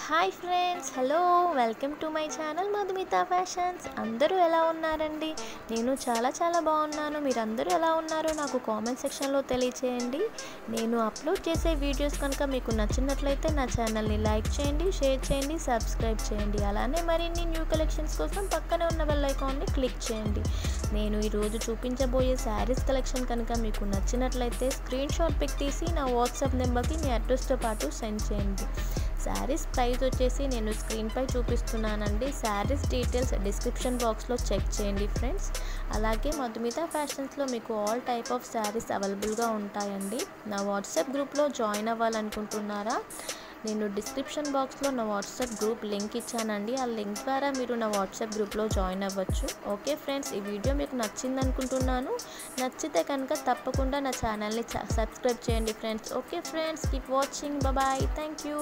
Hi friends, hello, welcome to my channel Madhumita fashions. అందరూ ఎలా ఉన్నారండి? నేను చాలా బాగున్నాను. మీరందరూ ఎలా ఉన్నారో నాకు కామెంట్ సెక్షన్లో తెలియచేయండి. నేను అప్లోడ్ చేసే వీడియోస్ కనుక మీకు నచ్చినట్లయితే నా ఛానల్ని లైక్ చేయండి, షేర్ చేయండి, సబ్స్క్రైబ్ చేయండి. అలానే మరిన్ని న్యూ కలెక్షన్స్ కోసం పక్కనే ఉన్న బెల్ ఐకాన్ని క్లిక్ చేయండి. నేను ఈరోజు చూపించబోయే శారీస్ కలెక్షన్ కనుక మీకు నచ్చినట్లయితే స్క్రీన్ షాట్ పిక్ తీసి నా వాట్సాప్ నెంబర్కి మీ అడ్రస్తో పాటు సెండ్ చేయండి. శారీస్ ప్రైస్ వచ్చేసి నేను స్క్రీన్పై చూపిస్తున్నానండి. శారీస్ డీటెయిల్స్ డిస్క్రిప్షన్ బాక్స్లో చెక్ చేయండి ఫ్రెండ్స్. అలాగే మధుమిత ఫ్యాషన్స్లో మీకు ఆల్ టైప్ ఆఫ్ శారీస్ అవైలబుల్గా ఉంటాయండి. నా వాట్సాప్ గ్రూప్లో జాయిన్ అవ్వాలనుకుంటున్నారా? నేను డిస్క్రిప్షన్ బాక్స్లో నా వాట్సాప్ గ్రూప్ లింక్ ఇచ్చానండి. ఆ లింక్ ద్వారా మీరు నా వాట్సాప్ గ్రూప్లో జాయిన్ అవ్వచ్చు. ఓకే ఫ్రెండ్స్, ఈ వీడియో మీకు నచ్చింది అనుకుంటున్నాను. నచ్చితే కనుక తప్పకుండా నా ఛానల్ని సబ్స్క్రైబ్ చేయండి friends. Okay friends, keep watching. Bye, thank you.